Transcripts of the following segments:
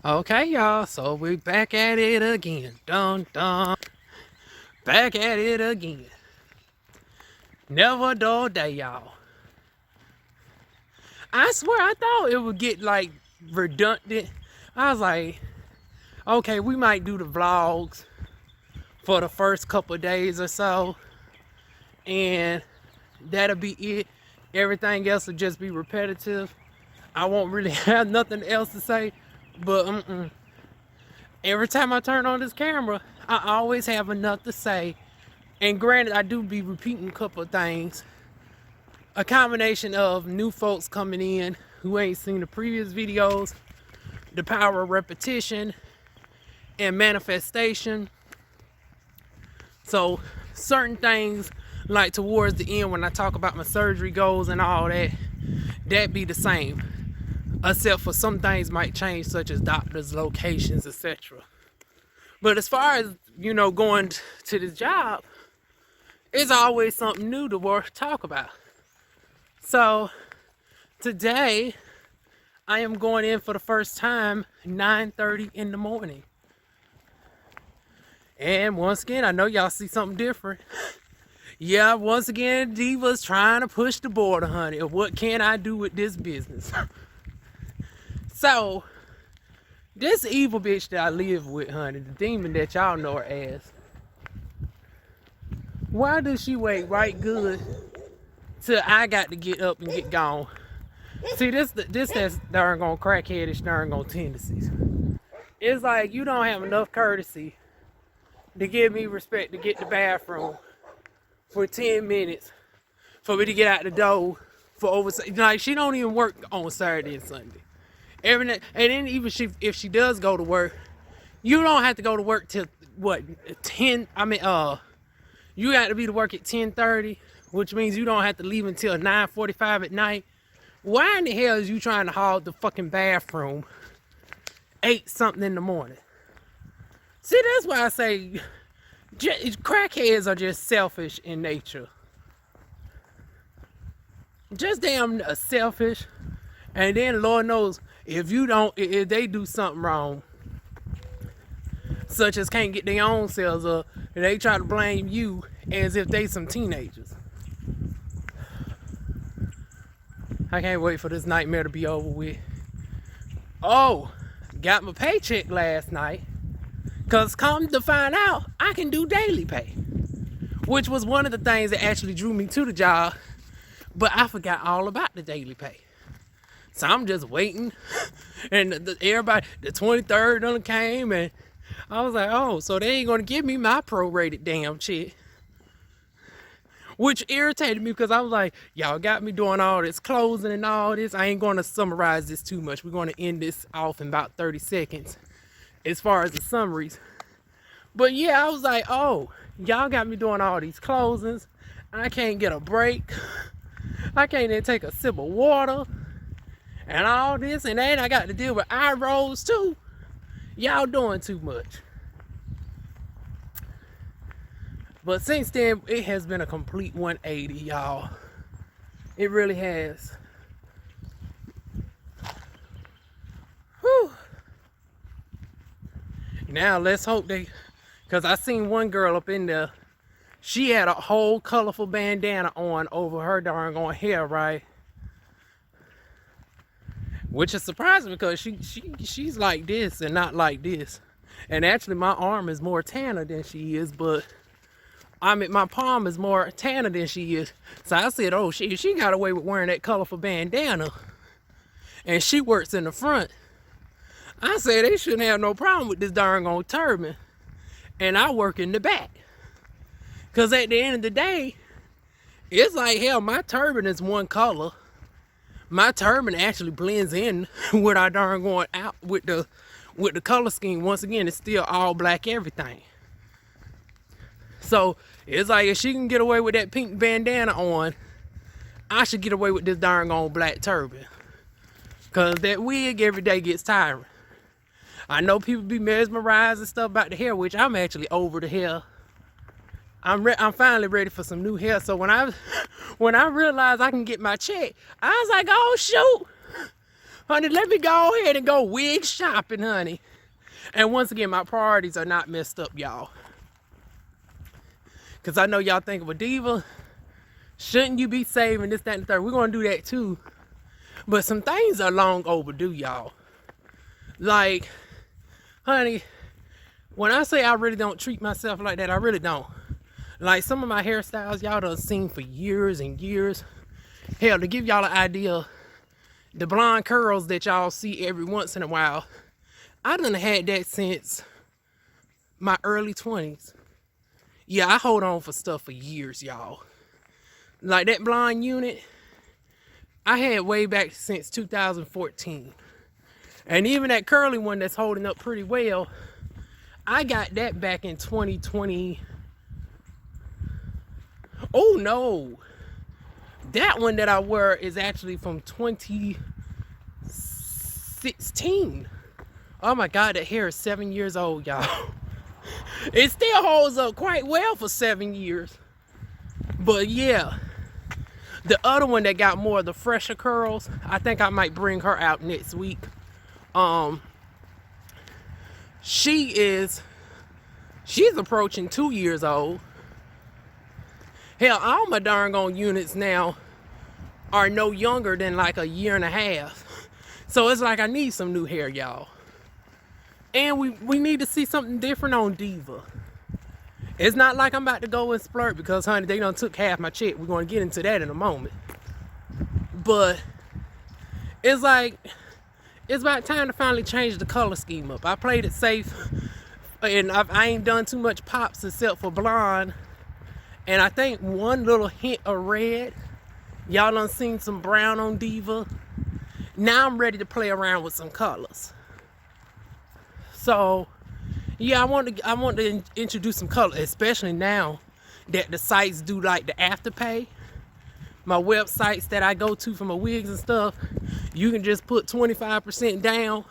Okay, y'all, so we back at it again. Dun dun. Back at it again. Never a dull day, y'all. I swear I thought it would get like redundant. I was like, okay, we might do the vlogs for the first couple of days or so, and that'll be it. Everything else will just be repetitive. I won't really have nothing else to say, but every time I turn on this camera, I always have enough to say. And granted, I do be repeating a couple of things. A combination of new folks coming in who ain't seen the previous videos, the power of repetition and manifestation. So certain things, like towards the end when I talk about my surgery goals and all that, that be the same. Except for some things might change, such as doctors, locations, etc. But as far as, going to this job, it's always something new to talk about. So today I am going in for the first time 9:30 in the morning. And once again, I know y'all see something different. Yeah, once again, Diva's trying to push the border, honey. What can I do with this business? So, this evil bitch that I live with, honey, the demon that y'all know her as, why does she wait right good till I got to get up and get gone? See, this has darn gone crackheadish, darn gone tendencies. It's like you don't have enough courtesy to give me respect to get to the bathroom for 10 minutes for me to get out the door for over. Like, she don't even work on Saturday and Sunday. Every night, and then even if she does go to work, you don't have to go to work till what 10. You got to be to work at 10:30, which means you don't have to leave until 9:45 at night. Why in the hell is you trying to hog the fucking bathroom 8 something in the morning? See, that's why I say crackheads are just selfish in nature. Just damn selfish. And then Lord knows, if they do something wrong, such as can't get their own selves up, and they try to blame you as if they some teenagers. I can't wait for this nightmare to be over with. Oh, got my paycheck last night. Cause come to find out, I can do daily pay. Which was one of the things that actually drew me to the job. But I forgot all about the daily pay. So I'm just waiting, and everybody, the 23rd done came, and I was like, oh, so they ain't gonna give me my prorated damn shit. Which irritated me because I was like, y'all got me doing all this closing and all this. I ain't gonna summarize this too much. We're gonna end this off in about 30 seconds as far as the summaries. But yeah, I was like, oh, y'all got me doing all these closings. I can't get a break. I can't even take a sip of water. And all this, and then I got to deal with eye rolls too. Y'all doing too much. But since then, it has been a complete 180, y'all. It really has. Whew. Now let's hope because I seen one girl up in there. She had a whole colorful bandana on over her darn on hair, right? Which is surprising because she's like this and not like this. And actually my arm is more tanner than she is, but my palm is more tanner than she is. So I said, oh, she got away with wearing that colorful bandana. And she works in the front. I said they shouldn't have no problem with this darn old turban. And I work in the back. Cause at the end of the day, it's like, hell, my turban is one color. My turban actually blends in with our darn going out with the color scheme. Once again, it's still all black everything. So it's like, if she can get away with that pink bandana on, I should get away with this darn old black turban. Cause that wig every day gets tiring. I know people be mesmerized and stuff about the hair, which I'm actually over the hair. I'm finally ready for some new hair. So when I realized I can get my check, I was like, oh shoot, Honey, let me go ahead and go wig shopping, honey. And once again, my priorities are not messed up, y'all. Because I know y'all think, well, Diva, shouldn't you be saving this, that, and the third? We're going to do that too. But some things are long overdue, y'all. Like, honey, when I say I really don't treat myself like that, I really don't. Like, some of my hairstyles, y'all done seen for years and years. Hell, to give y'all an idea, the blonde curls that y'all see every once in a while, I done had that since my early 20s. Yeah, I hold on for stuff for years, y'all. Like that blonde unit, I had way back since 2014. And even that curly one that's holding up pretty well, I got that back in 2020. Oh no, that one that I wear is actually from 2016. Oh my God, that hair is 7 years old, y'all. It still holds up quite well for 7 years. But yeah, the other one that got more of the fresher curls, I think I might bring her out next week. She's approaching 2 years old. Hell, all my darn on units now are no younger than like a year and a half. So it's like I need some new hair, y'all. And we need to see something different on Diva. It's not like I'm about to go and splurge because, honey, they done took half my check. We're going to get into that in a moment. But it's like, it's about time to finally change the color scheme up. I played it safe, and I ain't done too much pops except for blonde. And I think one little hint of red. Y'all done seen some brown on Diva. Now I'm ready to play around with some colors. So, yeah, I want to introduce some color, especially now that the sites do like the afterpay. My websites that I go to for my wigs and stuff, you can just put 25% down,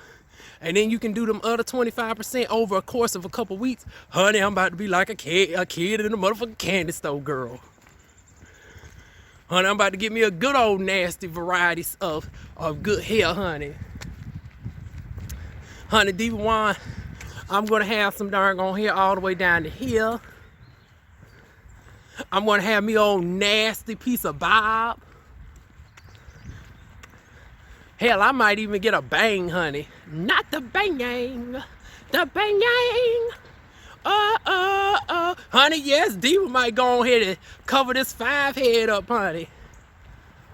and then you can do them other 25% over a course of a couple weeks. Honey, I'm about to be like a kid in a motherfucking candy store, girl. Honey, I'm about to get me a good old nasty variety of good hair, honey. Honey, DivaWuan, I'm going to have some darn on hair all the way down to here. I'm going to have me old nasty piece of bob. Hell, I might even get a bang, honey. Not the bang-yang. The bang-yang. Honey, yes, Diva might go ahead and cover this 5 head up, honey.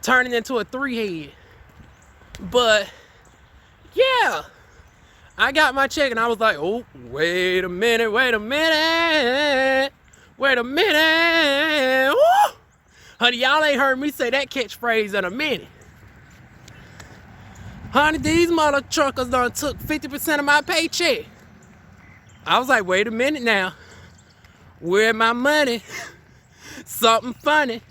Turn it into a 3 head. But, yeah. I got my check and I was like, oh, wait a minute. Woo! Honey, y'all ain't heard me say that catchphrase in a minute. Honey, these mother truckers done took 50% of my paycheck. I was like, wait a minute now. Where's my money? Something funny.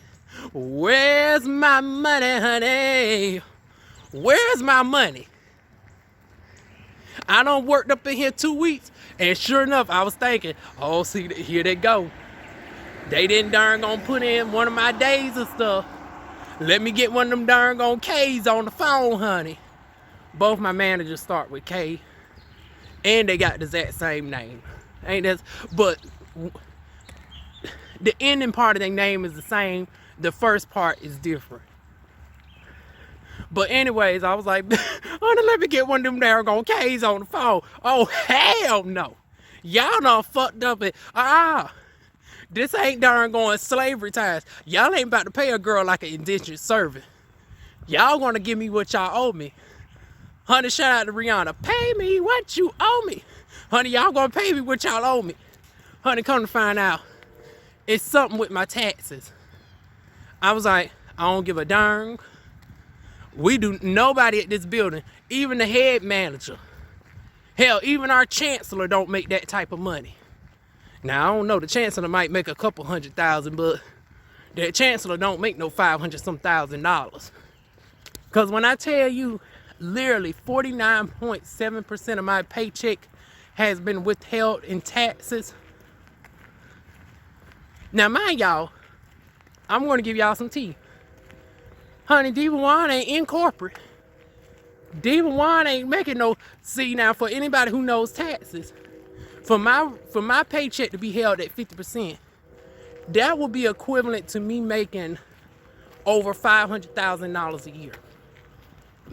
Where's my money, honey? Where's my money? I done worked up in here 2 weeks, and sure enough, I was thinking, oh, see, here they go. They didn't darn gonna put in one of my days and stuff. Let me get one of them darn gone K's on the phone, honey. Both my managers start with K, and they got the exact same name. Ain't that? But the ending part of their name is the same. The first part is different. But anyways, I was like, honey, let me get one of them darn gone K's on the phone. Oh, hell no. Y'all done fucked up it. This ain't darn going slavery times. Y'all ain't about to pay a girl like an indentured servant. Y'all gonna give me what y'all owe me. Honey, shout out to Rihanna. Pay me what you owe me. Honey, y'all gonna pay me what y'all owe me. Honey, come to find out, it's something with my taxes. I was like, I don't give a darn. We do, nobody at this building, even the head manager. Hell, even our chancellor don't make that type of money. Now, I don't know, the chancellor might make a couple $100,000, but the chancellor don't make no $500,000. Because when I tell you, literally 49.7% of my paycheck has been withheld in taxes. Now, mind y'all, I'm going to give y'all some tea. Honey, DivaWuan ain't in corporate. DivaWuan ain't making no. See now, for anybody who knows taxes, for my paycheck to be held at 50%, that would be equivalent to me making over $500,000 a year.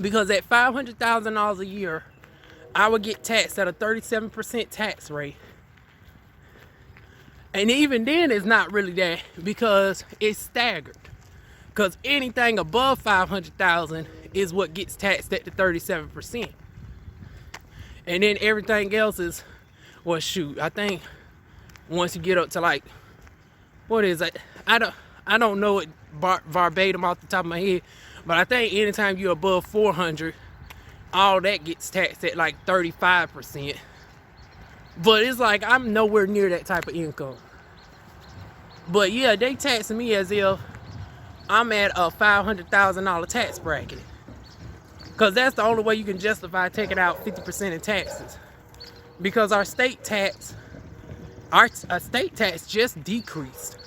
Because at $500,000 a year, I would get taxed at a 37% tax rate. And even then, it's not really that, because it's staggered. Because anything above $500,000 is what gets taxed at the 37%. And then everything else is, well, shoot, I think once you get up to like, what is it? I don't know it verbatim off the top of my head, but I think anytime you're above 400, all that gets taxed at like 35%. But it's like I'm nowhere near that type of income. But yeah, they taxing me as if I'm at a $500,000 tax bracket. Because that's the only way you can justify taking out 50% in taxes. Because our state tax just decreased.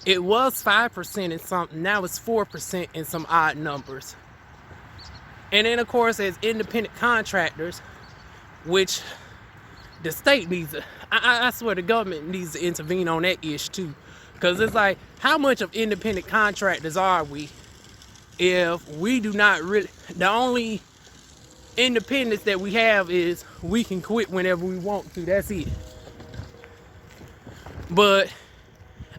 It was 5% in something, now it's 4% in some odd numbers. And then of course as independent contractors, which the state needs to, I swear the government needs to intervene on that issue too. Because it's like, how much of independent contractors are we if we do not really, the only independence that we have is we can quit whenever we want to, that's it. But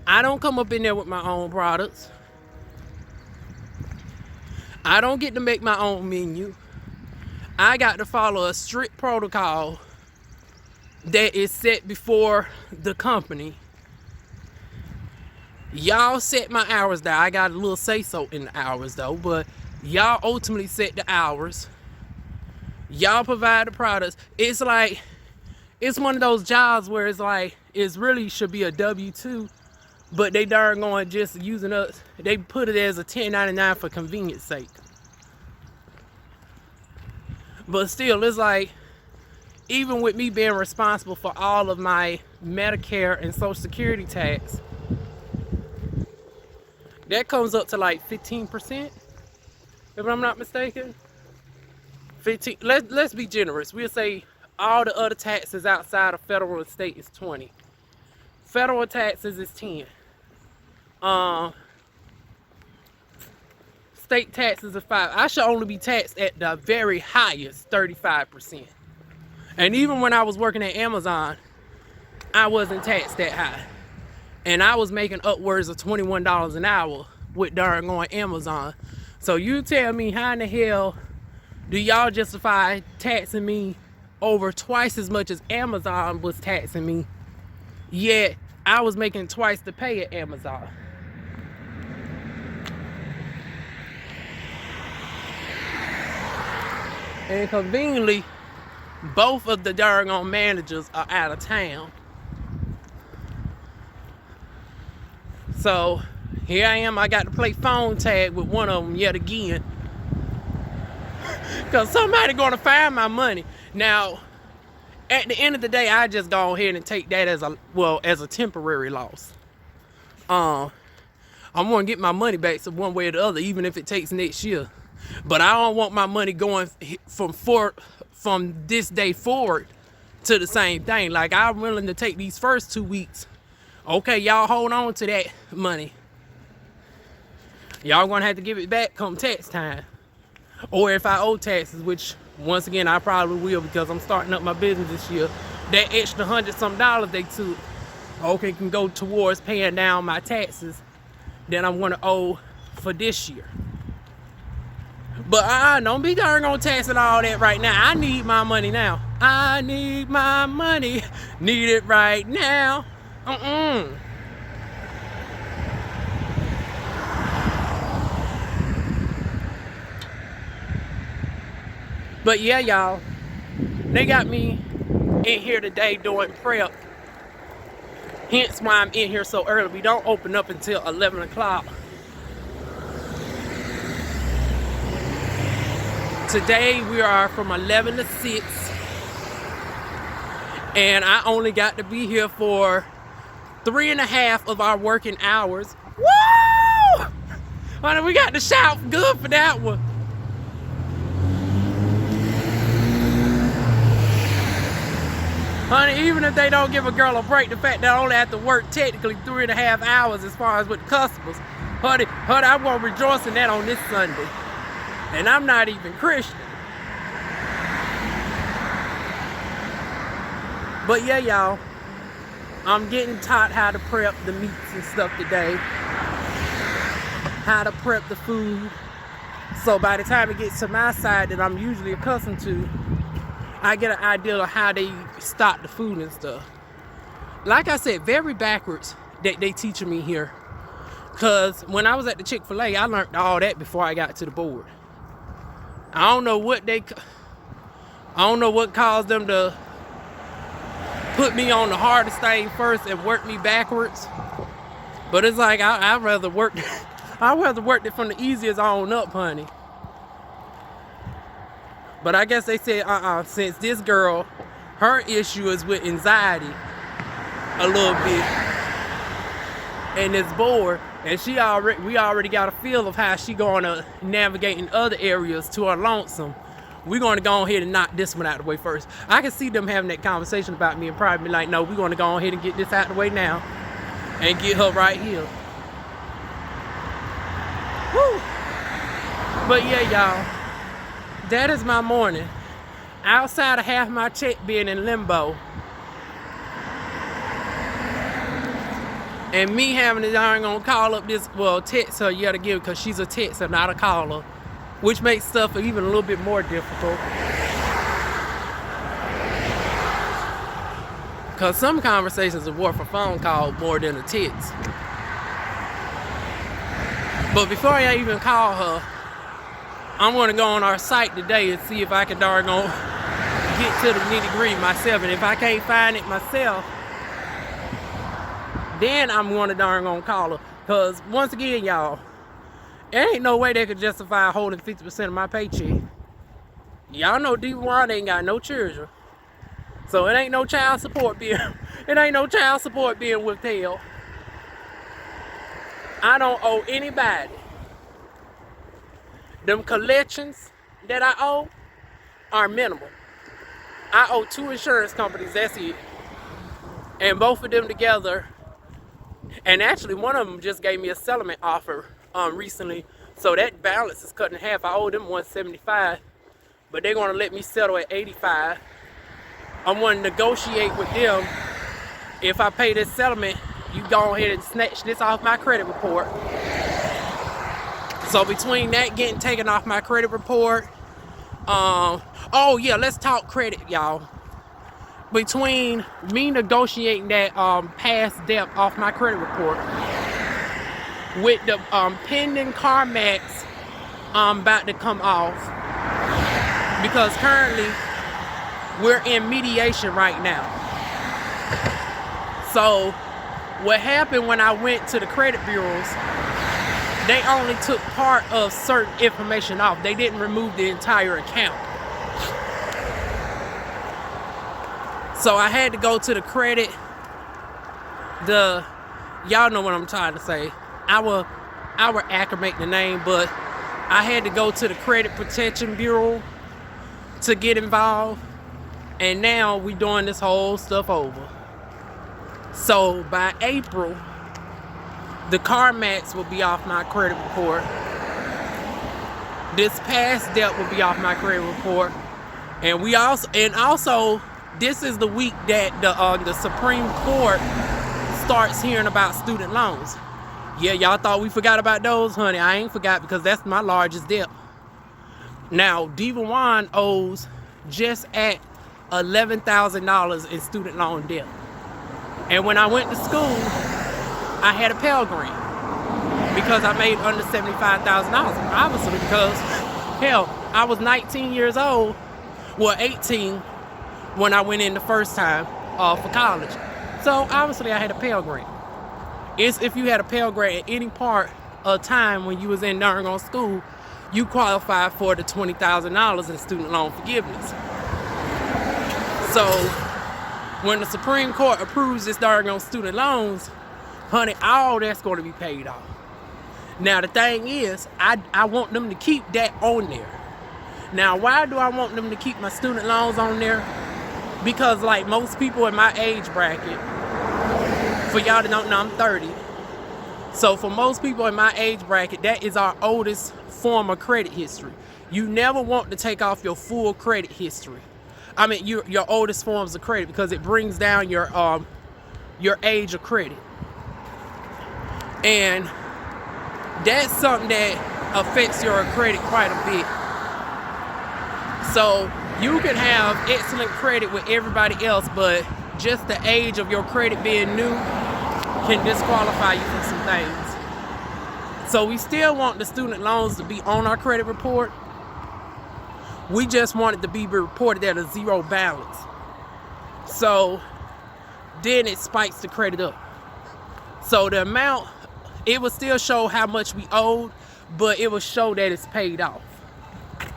I don't come up in there with my own products. I don't get to make my own menu. I got to follow a strict protocol that is set before the company. Y'all set my hours there. I got a little say-so in the hours though, but y'all ultimately set the hours. Y'all provide the products. It's like, it's one of those jobs where it's like, it really should be a W-2, but they darn going just using us. They put it as a 1099 for convenience sake. But still, it's like, even with me being responsible for all of my Medicare and Social Security tax, that comes up to like 15%, if I'm not mistaken. 15. Let's be generous. We'll say all the other taxes outside of federal and state is 20. Federal taxes is 10. State taxes are 5. I should only be taxed at the very highest 35%. And even when I was working at Amazon, I wasn't taxed that high. And I was making upwards of $21 an hour with darn going Amazon. So you tell me, how in the hell do y'all justify taxing me over twice as much as Amazon was taxing me, yet I was making twice the pay at Amazon? And conveniently, both of the darn on managers are out of town. So here I am, I got to play phone tag with one of them yet again. Because somebody gonna find my money. Now, at the end of the day, I just go ahead and take that as a temporary loss. I'm gonna get my money back some one way or the other, even if it takes next year. But I don't want my money going from this day forward to the same thing. Like, I'm willing to take these first 2 weeks. Okay, y'all hold on to that money. Y'all gonna have to give it back come tax time. Or if I owe taxes, which once again I probably will because I'm starting up my business this year, that extra $100 they took, okay, can go towards paying down my taxes that I'm gonna owe for this year. But don't be darn on taxing all that right now. I need my money now. I need my money. Need it right now. But yeah, y'all, they got me in here today doing prep. Hence why I'm in here so early. We don't open up until 11 o'clock. Today we are from 11 to 6. And I only got to be here for 3.5 of our working hours. Woo! Honey, we got to shout good for that one. Honey, even if they don't give a girl a break, the fact that I only have to work technically 3.5 hours as far as with customers, honey, I'm going to rejoice in that on this Sunday. And I'm not even Christian. But yeah, y'all, I'm getting taught how to prep the meats and stuff today. How to prep the food. So by the time it gets to my side that I'm usually accustomed to, I get an idea of how they stock the food and stuff. Like I said, very backwards that they teaching me here. Cause when I was at the Chick-fil-A, I learned all that before I got to the board. I don't know what caused them to put me on the hardest thing first and work me backwards. But it's like I'd rather work it from the easiest on up, honey. But I guess they said, since this girl, her issue is with anxiety a little bit, and it's bored, and we already got a feel of how she gonna navigate in other areas to her lonesome. We're gonna go ahead and knock this one out of the way first. I can see them having that conversation about me and probably be like, no, we're gonna go ahead and get this out of the way now and get her right here. Woo! But yeah, y'all, that is my morning. Outside of half my check being in limbo, and me having to darn gonna call up this, well, text her yet again, because she's a texter, not a caller, which makes stuff even a little bit more difficult. Because some conversations are worth a phone call more than a text. But before I even call her, I'm gonna go on our site today and see if I can darn gonna get to the nitty-gritty myself. And if I can't find it myself, then I'm gonna darn gonna call her. Cause once again, y'all, there ain't no way they could justify holding 50% of my paycheck. Y'all know DivaWuan ain't got no children. So it ain't no child support being withheld. I don't owe anybody. Them collections that I owe are minimal. I owe 2 insurance companies, that's it. And both of them together, and actually one of them just gave me a settlement offer recently. So that balance is cut in half. I owe them $175, but they're gonna let me settle at $85. I'm gonna negotiate with them. If I pay this settlement, you go ahead and snatch this off my credit report. So between that getting taken off my credit report, oh yeah, let's talk credit, y'all. Between me negotiating that past debt off my credit report, with the pending CarMax about to come off, because currently we're in mediation right now. So what happened when I went to the credit bureaus, they only took part of certain information off. They didn't remove the entire account. So I had to go to the credit, y'all know what I'm trying to say. I will acclimate the name, but I had to go to the Credit Protection Bureau to get involved. And now we doing this whole stuff over. So by April, the CarMax will be off my credit report. This past debt will be off my credit report. And also this is the week that the Supreme Court starts hearing about student loans. Yeah, y'all thought we forgot about those, honey. I ain't forgot, because that's my largest debt. Now, DivaWuan owes just at $11,000 in student loan debt. And when I went to school, I had a Pell Grant because I made under $75,000. Obviously, because, hell, I was 19 years old, well, 18, when I went in the first time for college. So, obviously, I had a Pell Grant. It's if you had a Pell Grant at any part of time when you was in darn school, you qualify for the $20,000 in student loan forgiveness. So when the Supreme Court approves this darn student loans, honey, all that's going to be paid off. Now the thing is, I want them to keep that on there. Now why do I want them to keep my student loans on there? Because like most people in my age bracket, for y'all that don't know, I'm 30. So for most people in my age bracket, that is our oldest form of credit history. You never want to take off your full credit history. I mean, your oldest forms of credit, because it brings down your age of credit. And that's something that affects your credit quite a bit. So you can have excellent credit with everybody else, but just the age of your credit being new can disqualify you from some things. So we still want the student loans to be on our credit report. We just want it to be reported at a zero balance. So then it spikes the credit up. So the amount, it will still show how much we owed, but it will show that it's paid off.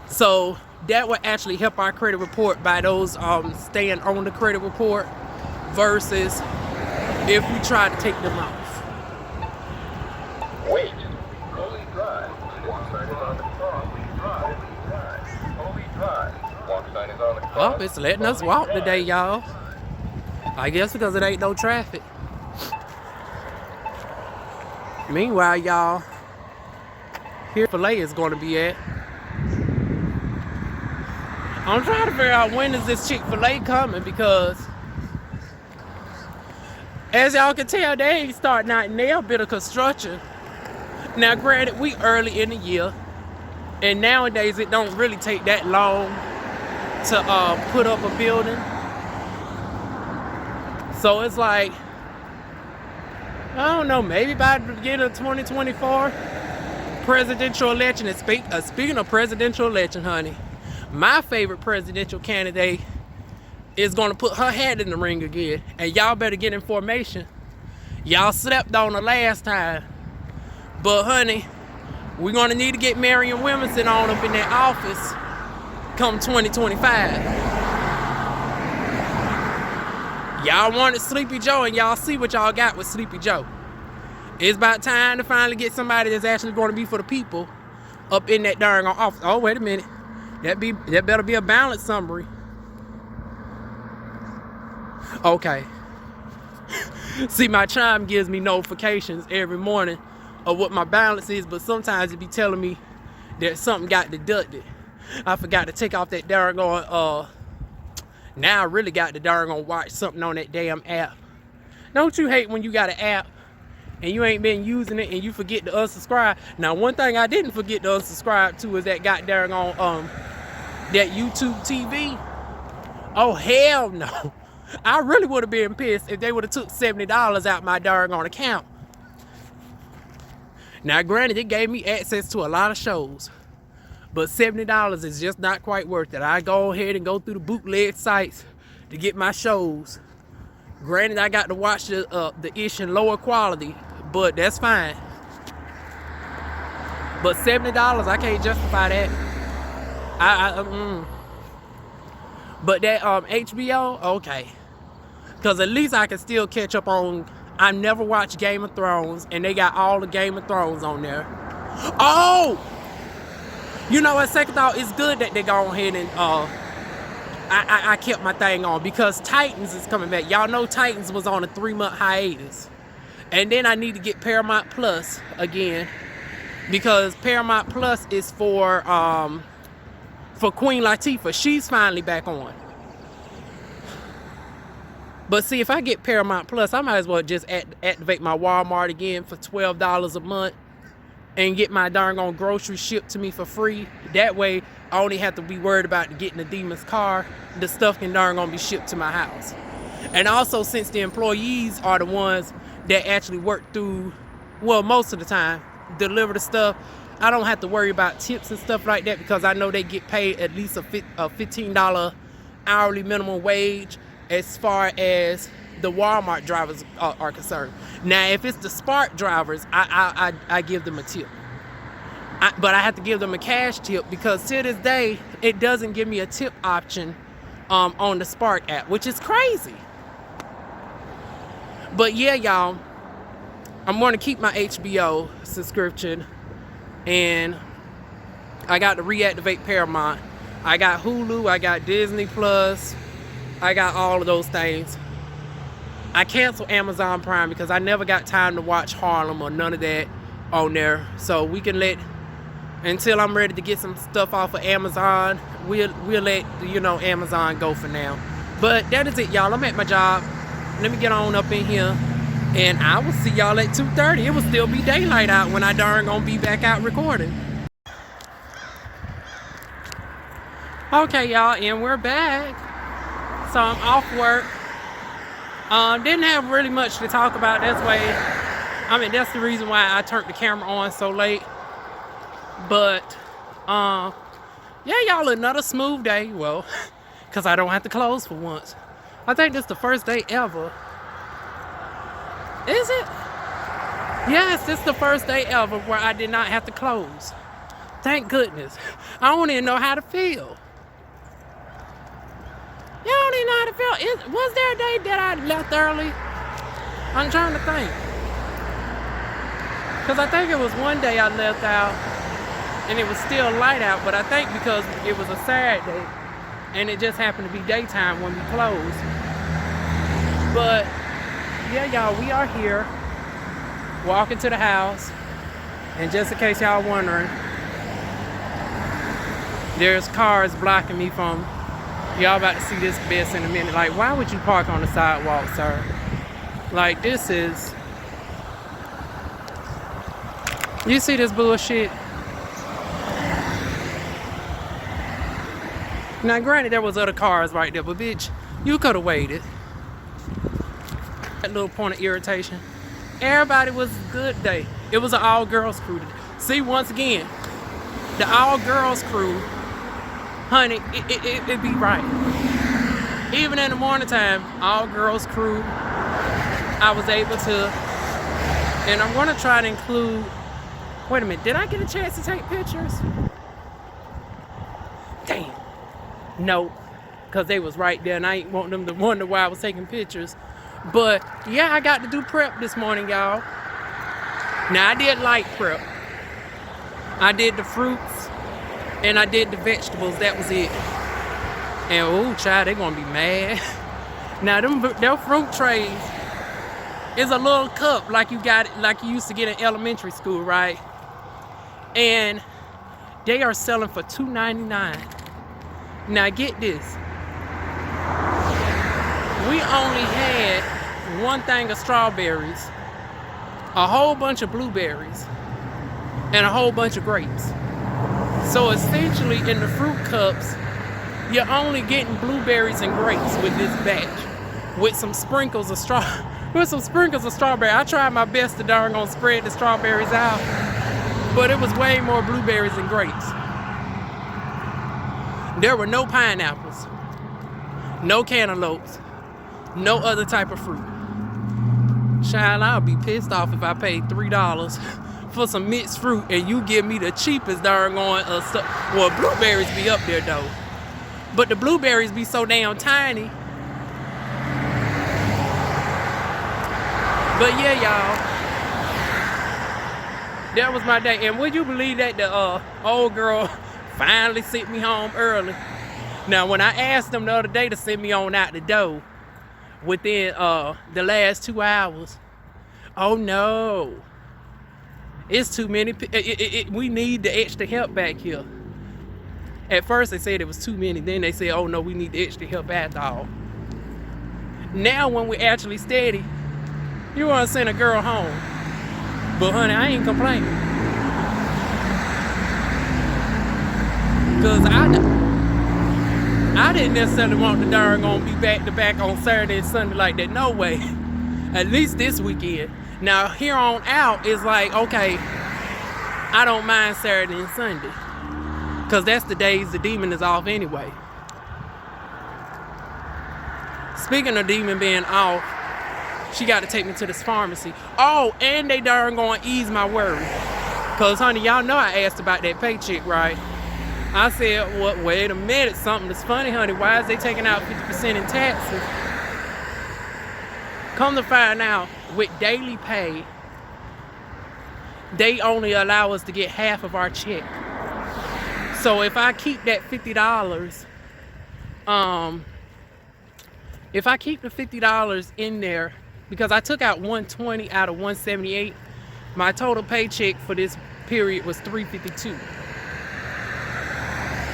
So that would actually help our credit report by those staying on the credit report versus if we try to take them off. Wait. Fully dry. Walk sign is on the cross. Fully dry. Walk sign is on the cross. Oh, it's letting us walk today, y'all. I guess because it ain't no traffic. Meanwhile, y'all, here Filet is going to be at. I'm trying to figure out when is this Chick-fil-A coming, because as y'all can tell, they ain't starting out in their bit of construction. Now granted, we early in the year, and nowadays it don't really take that long to put up a building. So it's like, I don't know, maybe by the beginning of 2024, presidential election. And speaking of presidential election, honey, my favorite presidential candidate is going to put her hat in the ring again. And y'all better get in formation. Y'all slept on her last time. But honey, we're going to need to get Marion Williamson on up in that office come 2025. Y'all wanted Sleepy Joe, and y'all see what y'all got with Sleepy Joe. It's about time to finally get somebody that's actually going to be for the people up in that darn office. Oh, wait a minute. That better be a balance summary. Okay. See, my chime gives me notifications every morning of what my balance is, but sometimes it be telling me that something got deducted. I forgot to take off that darn now I really got to darn watch something on that damn app. Don't you hate when you got an app and you ain't been using it and you forget to unsubscribe? Now, one thing I didn't forget to unsubscribe to is that goddamn that YouTube TV. Oh, hell no. I really would have been pissed if they would have took $70 out my darn account. Now, granted, it gave me access to a lot of shows, but $70 is just not quite worth it. I go ahead and go through the bootleg sites to get my shows. Granted, I got to watch the ish in lower quality, but that's fine. But $70, I can't justify that. But that HBO, okay. Because at least I can still catch up on. I never watched Game of Thrones, and they got all the Game of Thrones on there. Oh! You know what, second thought, it's good that they go ahead and I kept my thing on, because Titans is coming back. Y'all know Titans was on a 3-month hiatus. And then I need to get Paramount Plus again, because Paramount Plus is for Queen Latifah. She's finally back on. But see, if I get Paramount Plus, I might as well just activate my Walmart again for $12 a month and get my darn on groceries shipped to me for free. That way, I only have to be worried about getting the demon's car. The stuff can darn gonna be shipped to my house. And also, since the employees are the ones that actually work through, well, most of the time, deliver the stuff, I don't have to worry about tips and stuff like that, because I know they get paid at least a $15 hourly minimum wage as far as the Walmart drivers are concerned. Now, if it's the Spark drivers, I give them a tip. But I have to give them a cash tip, because to this day, it doesn't give me a tip option on the Spark app, which is crazy. But yeah, y'all, I'm going to keep my HBO subscription, and I got to reactivate Paramount. I got Hulu, I got Disney Plus, I got all of those things. I canceled Amazon Prime because I never got time to watch Harlem or none of that on there. So we can let, until I'm ready to get some stuff off of Amazon, we'll let, you know, Amazon go for now. But that is it, y'all. I'm at my job. Let me get on up in here, and I will see y'all at 2:30. It will still be daylight out when I darn gonna be back out recording. Okay, y'all, and we're back. So I'm off work. Didn't have really much to talk about. That's the reason why I turned the camera on so late. But yeah, y'all, another smooth day. Well, because I don't have to close for once. I think this is the first day ever. Is it? Yes, this is the first day ever where I did not have to close. Thank goodness. I don't even know how to feel. Y'all don't even know how to feel. Was there a day that I left early? I'm trying to think. Because I think it was one day I left out and it was still light out, but I think because it was a Saturday and it just happened to be daytime when we closed. But yeah, y'all, we are here walking to the house. And just in case y'all wondering, there's cars blocking me from, y'all about to see this mess in a minute. Like, why would you park on the sidewalk, sir? Like, this is, you see this bullshit? Now, granted, there was other cars right there, but bitch, you could have waited. That little point of irritation. Everybody was good day. It was an all-girls crew today. See, once again, the all-girls crew, honey, it be right. Even in the morning time, all-girls crew, I was able to, and I'm gonna try to include, wait a minute, did I get a chance to take pictures? Damn. No, because they was right there and I ain't want them to wonder why I was taking pictures. But yeah, I got to do prep this morning, y'all. Now, I did light prep. I did the fruits and I did the vegetables. That was it. And oh, child, they gonna be mad. Now, their fruit trays is a little cup like you used to get in elementary school, right? And they are selling for $2.99. Now, get this. We only had one thing of strawberries, a whole bunch of blueberries, and a whole bunch of grapes. So essentially in the fruit cups, you're only getting blueberries and grapes with this batch, with some sprinkles of strawberry. I tried my best to darn gonna spread the strawberries out, but it was way more blueberries and grapes. There were no pineapples, no cantaloupes, no other type of fruit. Child, I'll be pissed off if I paid $3 for some mixed fruit and you give me the cheapest darn going stuff. Well, blueberries be up there though, but the blueberries be so damn tiny. But yeah, y'all, that was my day. And would you believe that the old girl finally sent me home early? Now, when I asked them the other day to send me on out the door within the last 2 hours, oh no, it's too many. We need the extra help back here. At first they said it was too many, then they said, oh no, we need the extra help after all. Now when we're actually steady, you want to send a girl home. But honey, I ain't complaining. Because I didn't necessarily want the darn gonna be back to back on Saturday and Sunday like that. No way. At least this weekend. Now here on out is like, okay, I don't mind Saturday and Sunday, because that's the days the demon is off anyway. Speaking of demon being off, she got to take me to this pharmacy. Oh, and they darn gonna ease my worry. Because honey, y'all know I asked about that paycheck, right? I said, what? Wait a minute, something that's funny, honey. Why is they taking out 50% in taxes? Come to find out, with daily pay, they only allow us to get half of our check. So if I keep that $50, If I keep the $50 in there, because I took out 120 out of 178, my total paycheck for this period was $352.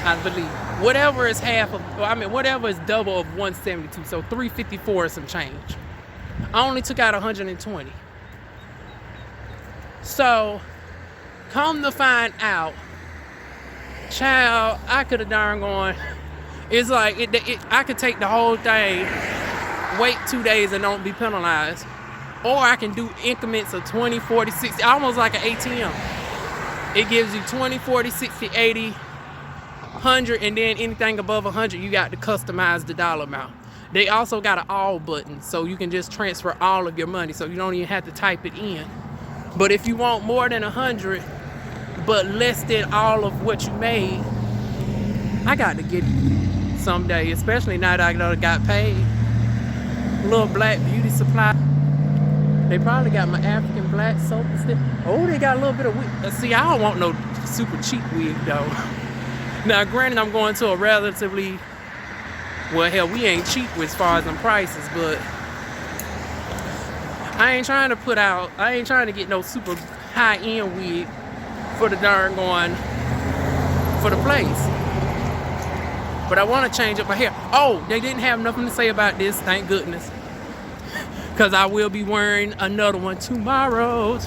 I believe. Whatever is half of, whatever is double of 172. So $354 and some change. I only took out 120. So, come to find out, child, I could have darn gone. It's like, I could take the whole thing, wait 2 days and don't be penalized. Or I can do increments of 20, 40, 60, almost like an ATM. It gives you 20, 40, 60, 80, 100, and then anything above 100, you got to customize the dollar amount. They also got an all button, so you can just transfer all of your money, so you don't even have to type it in. But if you want more than 100, but less than all of what you made, I got to get it someday, especially now that I got paid. Little Black Beauty Supply. They probably got my African black soap instead. Oh, they got a little bit of wig. See, I don't want no super cheap wig though. Now, granted, I'm going to a relatively, well, hell, we ain't cheap as far as them prices, but I ain't trying to get no super high-end wig for the darn going, for the place. But I want to change up my hair. Oh, they didn't have nothing to say about this, thank goodness. Because I will be wearing another one tomorrow.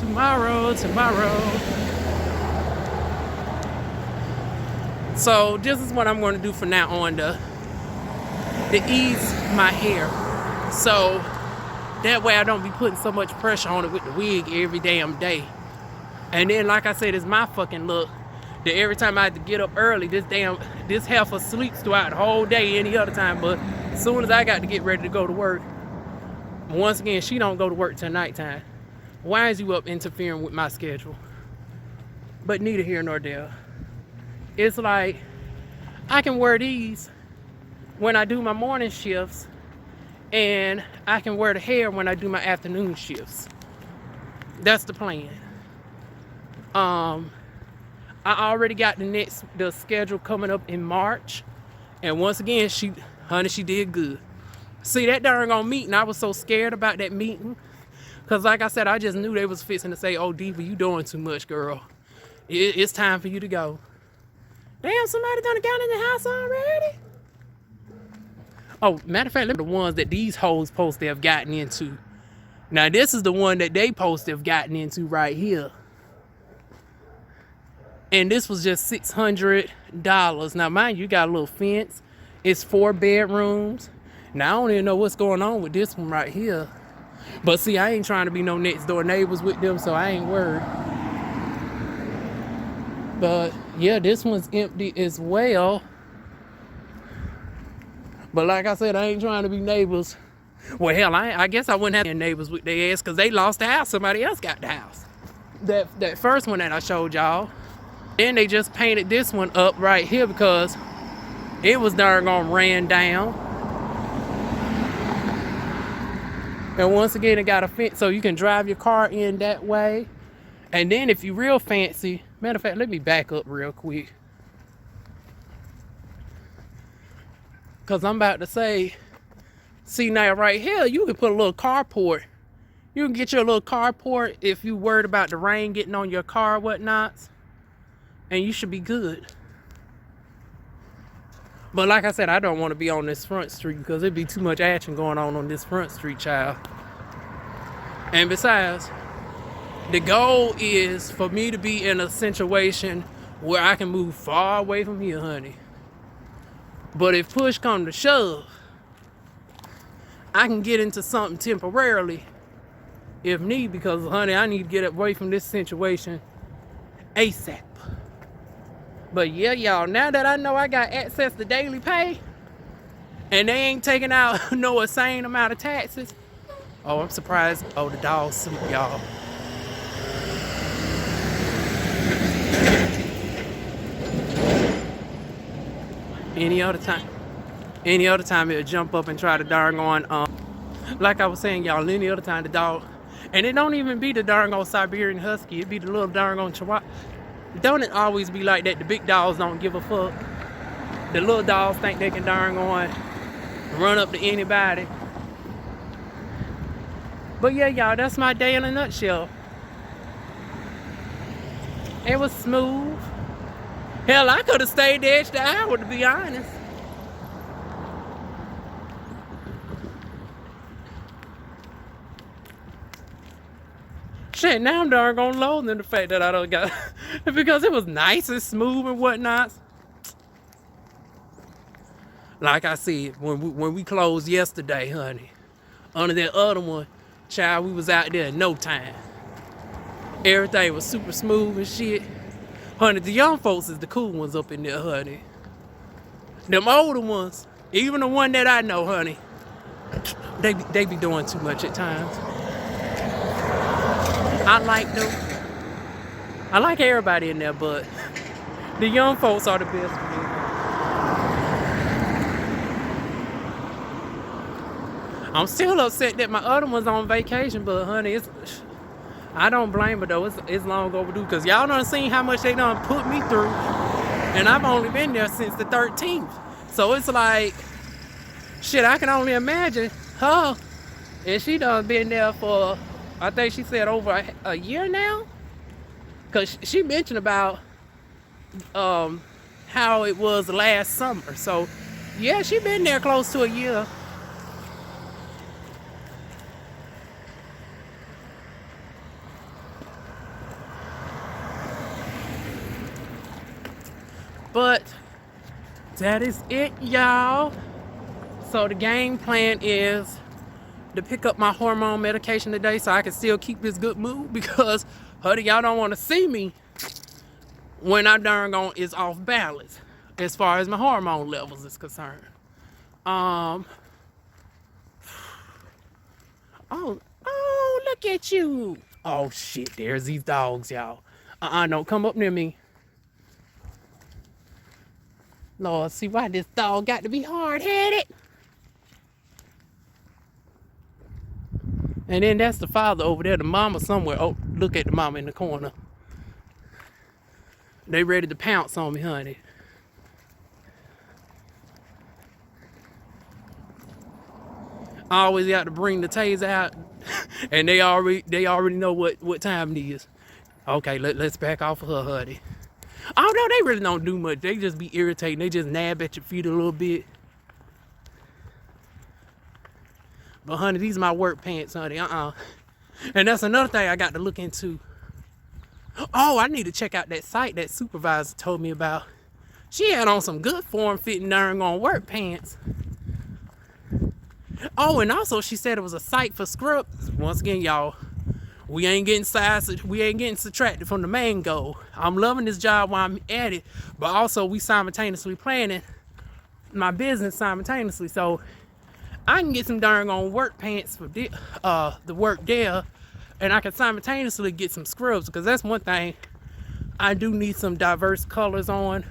So this is what I'm going to do from now on to ease my hair. So that way I don't be putting so much pressure on it with the wig every damn day. And then, like I said, it's my fucking look that every time I have to get up early, this heifer sleeps throughout the whole day any other time. But as soon as I got to get ready to go to work, once again, she don't go to work till nighttime. Why is you up interfering with my schedule? But neither here nor there. It's like, I can wear these when I do my morning shifts, and I can wear the hair when I do my afternoon shifts. That's the plan. I already got the schedule coming up in March, and once again, she did good. See, that darn on meeting, I was so scared about that meeting, because like I said, I just knew they was fixing to say, oh, Diva, you doing too much, girl. It's time for you to go. Damn, somebody done got in the house already? Oh, matter of fact, look at the ones that these hoes supposed to have gotten into. Now, this is the one that they supposed to have gotten into right here. And this was just $600. Now, mind you, got a little fence. It's 4 bedrooms. Now, I don't even know what's going on with this one right here. But see, I ain't trying to be no next door neighbors with them, so I ain't worried. But yeah, this one's empty as well. But like I said, I ain't trying to be neighbors. Well, hell, I guess I wouldn't have any neighbors with their ass because they lost the house. Somebody else got the house. That first one that I showed y'all. Then they just painted this one up right here because it was darn gone ran down. And once again, it got a fence so you can drive your car in that way. And then if you real fancy, matter of fact, let me back up real quick. Because I'm about to say, see now right here, you can put a little carport. You can get your little carport if you worried about the rain getting on your car or whatnot. And you should be good. But like I said, I don't want to be on this front street because there'd be too much action going on this front street, child. And besides, the goal is for me to be in a situation where I can move far away from here, honey. But if push comes to shove, I can get into something temporarily if need, because, honey, I need to get away from this situation ASAP. But yeah, y'all, now that I know I got access to daily pay and they ain't taking out no insane amount of taxes. Oh, I'm surprised. Oh, the dog's asleep, y'all. Any other time it'll jump up and try to darn on, like I was saying, y'all, any other time the dog, and it don't even be the darn on Siberian Husky, it be the little darn on Chihuahua. Don't it always be like that? The big dogs don't give a fuck. The little dogs think they can darn on run up to anybody. But yeah, y'all, that's my day in a nutshell. It was smooth. Hell, I could have stayed the extra hour, to be honest. Shit, now I'm darn gonna loathe in the fact that I don't got because it was nice and smooth and whatnot. Like I said, when we closed yesterday, honey, under that other one, child, we was out there in no time. Everything was super smooth and shit. Honey, the young folks is the cool ones up in there, honey. Them older ones, even the one that I know, honey, they be doing too much at times. I like them. I like everybody in there, but the young folks are the best for me. I'm still upset that my other one's on vacation, but honey, I don't blame her though. It's long overdue, because y'all done seen how much they done put me through, and I've only been there since the 13th. So it's like, shit, I can only imagine her, and she done been there for, I think she said over a year now, because she mentioned about how it was last summer. So yeah, she been there close to a year. But that is it, y'all. So the game plan is to pick up my hormone medication today so I can still keep this good mood, because honey, y'all don't want to see me when I darn gone is off balance as far as my hormone levels is concerned. Oh, look at you. Oh shit, there's these dogs, y'all. Don't come up near me. Lord, see why this dog got to be hard-headed. And then that's the father over there, the mama somewhere. Oh, look at the mama in the corner. They ready to pounce on me, honey. I always got to bring the taser out, and they already know what time it is. Okay, let's back off of her, honey. Oh no, they really don't do much. They just be irritating. They just nab at your feet a little bit. But honey, these are my work pants, honey. And that's another thing I got to look into. Oh, I need to check out that site that supervisor told me about. She had on some good form-fitting darn on work pants. Oh, and also she said it was a site for scrubs. Once again, y'all, we ain't getting subtracted from the main goal. I'm loving this job while I'm at it, but also we simultaneously planning my business simultaneously, so I can get some darn on work pants for the work there, and I can simultaneously get some scrubs, because that's one thing I do need some diverse colors on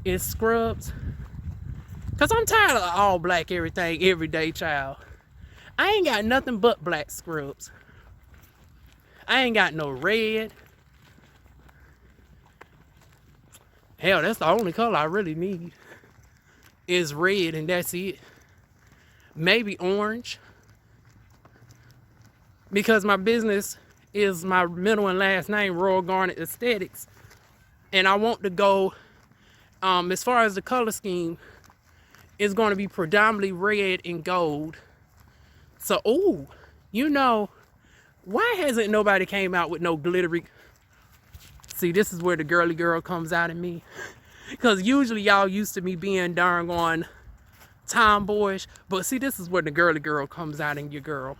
is scrubs, because I'm tired of all black everything every day, child. I ain't got nothing but black scrubs. I ain't got no red. Hell, that's the only color I really need is red, and that's it. Maybe orange, because my business is my middle and last name, Royal Garnet Aesthetics, and I want to go, as far as the color scheme, it's going to be predominantly red and gold. So, ooh, you know, why hasn't nobody came out with no glittery? See, this is where the girly girl comes out in me. Because usually y'all used to me being darn on tomboyish. But see, this is where the girly girl comes out in your girl.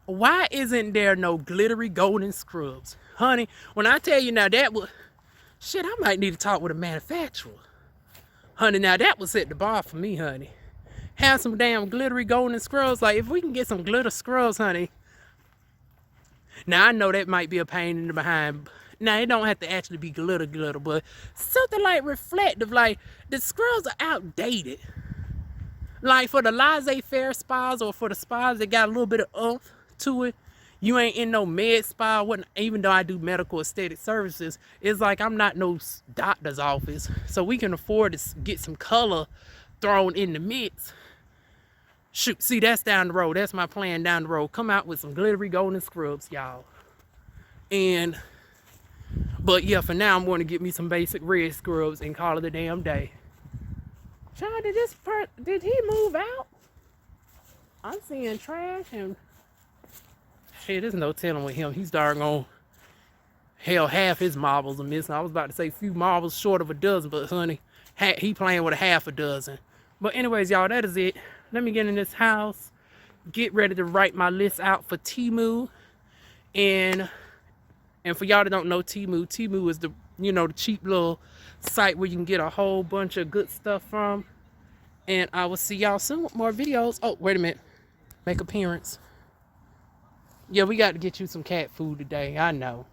Why isn't there no glittery golden scrubs? Honey, when I tell you now that would... Shit, I might need to talk with a manufacturer. Honey, now that would set the bar for me, honey. Have some damn glittery golden scrubs. Like, if we can get some glitter scrubs, honey. Now, I know that might be a pain in the behind. Now, it don't have to actually be glitter, but something like reflective. Like, the scrubs are outdated. Like, for the laissez-faire spas, or for the spas that got a little bit of oomph to it, you ain't in no med spa. Even though I do medical aesthetic services, it's like I'm not no doctor's office. So we can afford to get some color thrown in the mix. Shoot, see, that's down the road. That's my plan down the road. Come out with some glittery golden scrubs, y'all. But yeah, for now, I'm going to get me some basic red scrubs and call it a damn day. Child, did he move out? I'm seeing trash and shit, there's no telling with him. He's darn on hell, half his marbles are missing. I was about to say few marbles short of a dozen, but honey, he playing with a half a dozen. But anyways, y'all, that is it. Let me get in this house, get ready to write my list out for Temu. And for y'all that don't know Temu is the, you know, the cheap little site where you can get a whole bunch of good stuff from. And I will see y'all soon with more videos. Oh, wait a minute. Make appearance. Yeah, we got to get you some cat food today. I know.